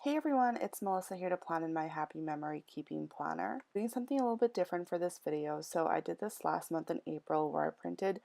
Hey everyone, it's Melissa here to plan in my happy memory keeping planner. Doing something a little bit different for this video. So I did this last month in April where I printed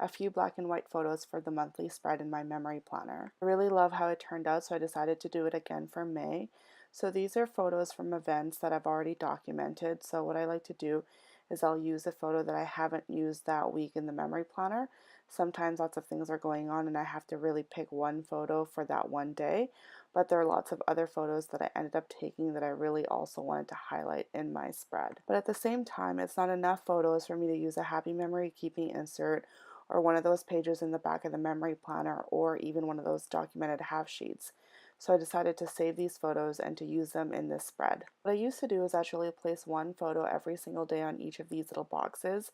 a few black and white photos for the monthly spread in my memory planner. I really love how it turned out, so I decided to do it again for May. So these are photos from events that I've already documented. So what I like to do is I'll use a photo that I haven't used that week in the memory planner. Sometimes lots of things are going on and I have to really pick one photo for that one day, but there are lots of other photos that I ended up taking that I really also wanted to highlight in my spread. But at the same time, it's not enough photos for me to use a happy memory keeping insert or one of those pages in the back of the memory planner or even one of those documented half sheets. So I decided to save these photos and to use them in this spread. What I used to do is actually place one photo every single day on each of these little boxes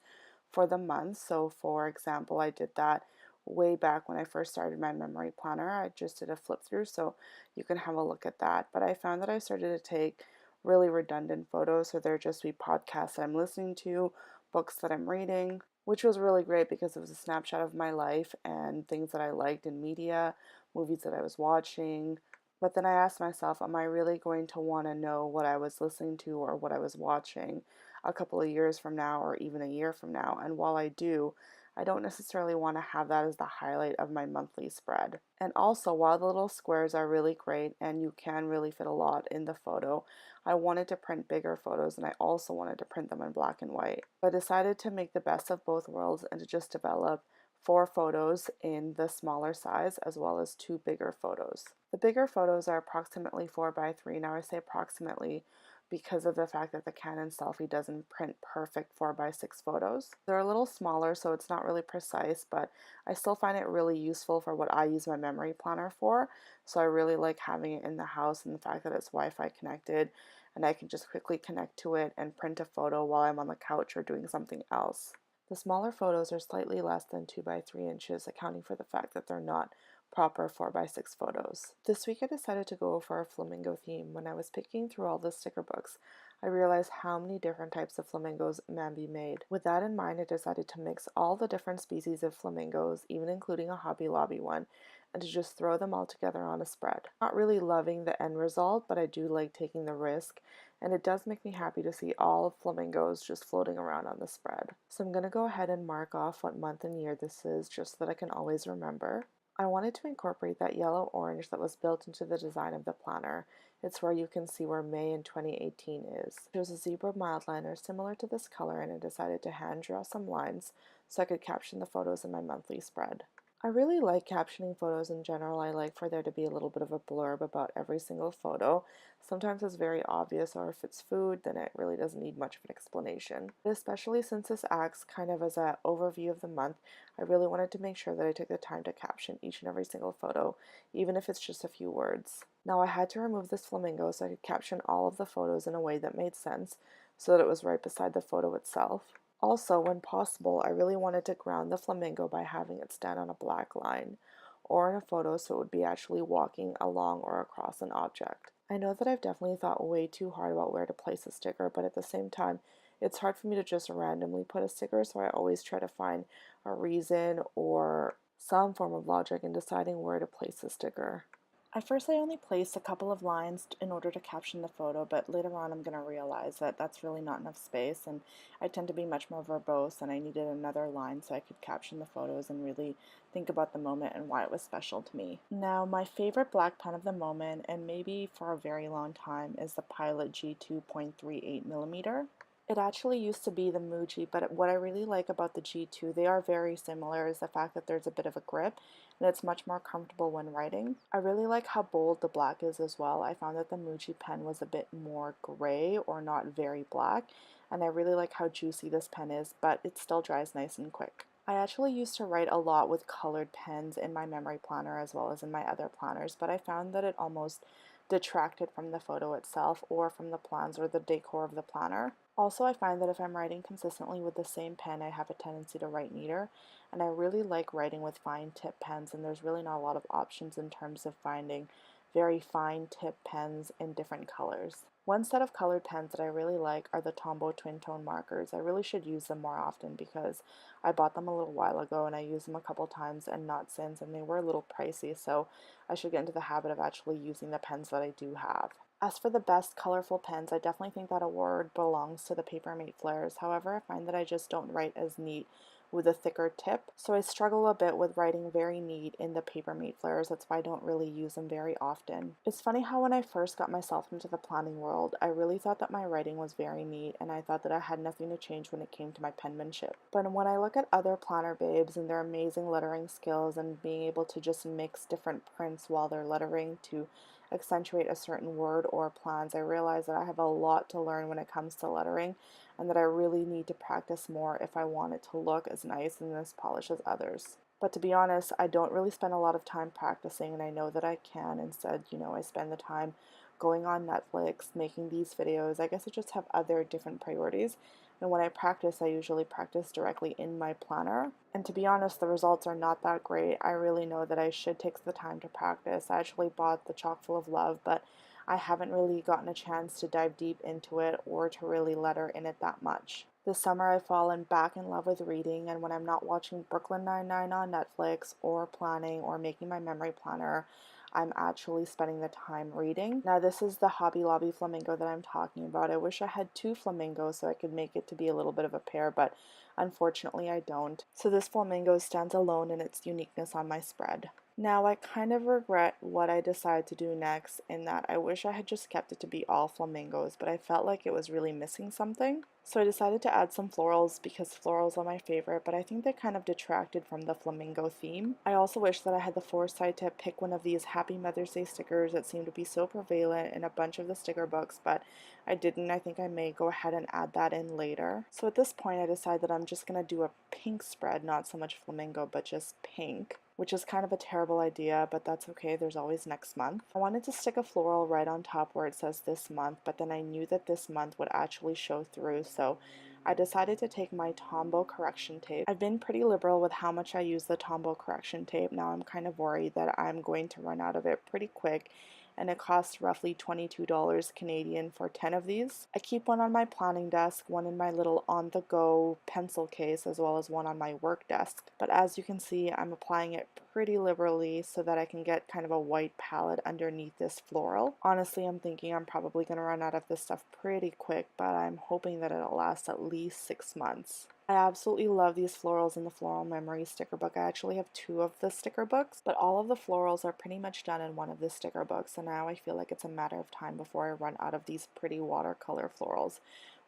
for the month. So for example, I did that way back when I first started my memory planner. I just did a flip through, so you can have a look at that. But I found that I started to take really redundant photos, so there'd just be podcasts that I'm listening to, books that I'm reading, which was really great because it was a snapshot of my life and things that I liked in media, movies that I was watching. But then I asked myself, am I really going to want to know what I was listening to or what I was watching a couple of years from now or even a year from now? And while I do, I don't necessarily want to have that as the highlight of my monthly spread. And also, while the little squares are really great and you can really fit a lot in the photo, I wanted to print bigger photos and I also wanted to print them in black and white. So I decided to make the best of both worlds and to just develop 4 photos in the smaller size as well as 2 bigger photos. The bigger photos are approximately 4 by 3. Now I say approximately because of the fact that the Canon selfie doesn't print perfect 4 by 6 photos. They're a little smaller, so it's not really precise, but I still find it really useful for what I use my memory planner for. So I really like having it in the house and the fact that it's Wi-Fi connected and I can just quickly connect to it and print a photo while I'm on the couch or doing something else. The smaller photos are slightly less than 2 by 3 inches, accounting for the fact that they're not proper 4 by 6 photos. This week I decided to go for a flamingo theme. When I was picking through all the sticker books, I realized how many different types of flamingos can be made. With that in mind, I decided to mix all the different species of flamingos, even including a Hobby Lobby one, and to just throw them all together on a spread. Not really loving the end result, but I do like taking the risk, and it does make me happy to see all flamingos just floating around on the spread. So I'm going to go ahead and mark off what month and year this is just so that I can always remember. I wanted to incorporate that yellow-orange that was built into the design of the planner. It's where you can see where May in 2018 is. There's a zebra Mildliner similar to this color, and I decided to hand draw some lines so I could caption the photos in my monthly spread. I really like captioning photos in general. I like for there to be a little bit of a blurb about every single photo. Sometimes it's very obvious, or if it's food, then it really doesn't need much of an explanation. But especially since this acts kind of as an overview of the month, I really wanted to make sure that I took the time to caption each and every single photo, even if it's just a few words. Now I had to remove this flamingo so I could caption all of the photos in a way that made sense, so that it was right beside the photo itself. Also, when possible, I really wanted to ground the flamingo by having it stand on a black line or in a photo so it would be actually walking along or across an object. I know that I've definitely thought way too hard about where to place a sticker, but at the same time, it's hard for me to just randomly put a sticker, so I always try to find a reason or some form of logic in deciding where to place a sticker. At first I only placed a couple of lines in order to caption the photo, but later on I'm going to realize that that's really not enough space, and I tend to be much more verbose and I needed another line so I could caption the photos and really think about the moment and why it was special to me. Now my favorite black pen of the moment, and maybe for a very long time, is the Pilot G2.38mm. It actually used to be the Muji, but what I really like about the G2, they are very similar, is the fact that there's a bit of a grip and it's much more comfortable when writing. I really like how bold the black is as well. I found that the Muji pen was a bit more gray or not very black, and I really like how juicy this pen is, but it still dries nice and quick. I actually used to write a lot with colored pens in my memory planner as well as in my other planners, but I found that it almost detracted from the photo itself or from the plans or the decor of the planner. Also, I find that if I'm writing consistently with the same pen, I have a tendency to write neater, and I really like writing with fine tip pens, and there's really not a lot of options in terms of finding very fine tip pens in different colors. One set of colored pens that I really like are the Tombow twin tone markers. I really should use them more often because I bought them a little while ago and I used them a couple times and not since, and they were a little pricey, so I should get into the habit of actually using the pens that I do have. As for the best colorful pens, I definitely think that award belongs to the Papermate Flares. However, I find that I just don't write as neat with a thicker tip, so I struggle a bit with writing very neat in the Papermate Flares. That's why I don't really use them very often. It's funny how when I first got myself into the planning world, I really thought that my writing was very neat and I thought that I had nothing to change when it came to my penmanship. But when I look at other planner babes and their amazing lettering skills and being able to just mix different prints while they're lettering to accentuate a certain word or plans, I realize that I have a lot to learn when it comes to lettering and that I really need to practice more if I want it to look as nice and as polished as others. But to be honest, I don't really spend a lot of time practicing, and I know that I can. Instead, I spend the time going on Netflix, making these videos. I guess I just have other different priorities. And when I practice, I usually practice directly in my planner. And to be honest, the results are not that great. I really know that I should take the time to practice. I actually bought the Chock full of Love, but I haven't really gotten a chance to dive deep into it or to really letter in it that much. This summer I've fallen back in love with reading, and when I'm not watching Brooklyn Nine-Nine on Netflix or planning or making my memory planner, I'm actually spending the time reading. Now this is the Hobby Lobby flamingo that I'm talking about. I wish I had two flamingos so I could make it to be a little bit of a pair, but unfortunately I don't. So this flamingo stands alone in its uniqueness on my spread. Now I kind of regret what I decided to do next, in that I wish I had just kept it to be all flamingos, but I felt like it was really missing something. So I decided to add some florals because florals are my favorite, but I think they kind of detracted from the flamingo theme. I also wish that I had the foresight to pick one of these Happy Mother's Day stickers that seem to be so prevalent in a bunch of the sticker books, but I didn't. I think I may go ahead and add that in later. So at this point I decided that I'm just going to do a pink spread, not so much flamingo, but just pink, which is kind of a terrible idea, but that's okay, there's always next month. I wanted to stick a floral right on top where it says this month, but then I knew that this month would actually show through, so I decided to take my Tombow correction tape. I've been pretty liberal with how much I use the Tombow correction tape. Now I'm kind of worried that I'm going to run out of it pretty quick, and it costs roughly $22 Canadian for 10 of these. I keep one on my planning desk, one in my little on-the-go pencil case, as well as one on my work desk. But as you can see, I'm applying it pretty liberally so that I can get kind of a white palette underneath this floral. Honestly, I'm thinking I'm probably going to run out of this stuff pretty quick, but I'm hoping that it'll last at least 6 months. I absolutely love these florals in the Floral Memory sticker book. I actually have two of the sticker books, but all of the florals are pretty much done in one of the sticker books, so now I feel like it's a matter of time before I run out of these pretty watercolor florals,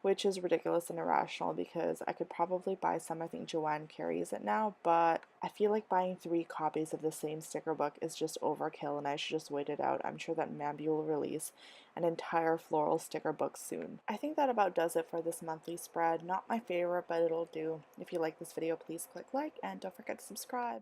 which is ridiculous and irrational because I could probably buy some. I think Joanne carries it now, but I feel like buying 3 copies of the same sticker book is just overkill and I should just wait it out. I'm sure that Mambi will release an entire floral sticker book soon. I think that about does it for this monthly spread. Not my favorite, but it'll do. If you like this video, please click like and don't forget to subscribe.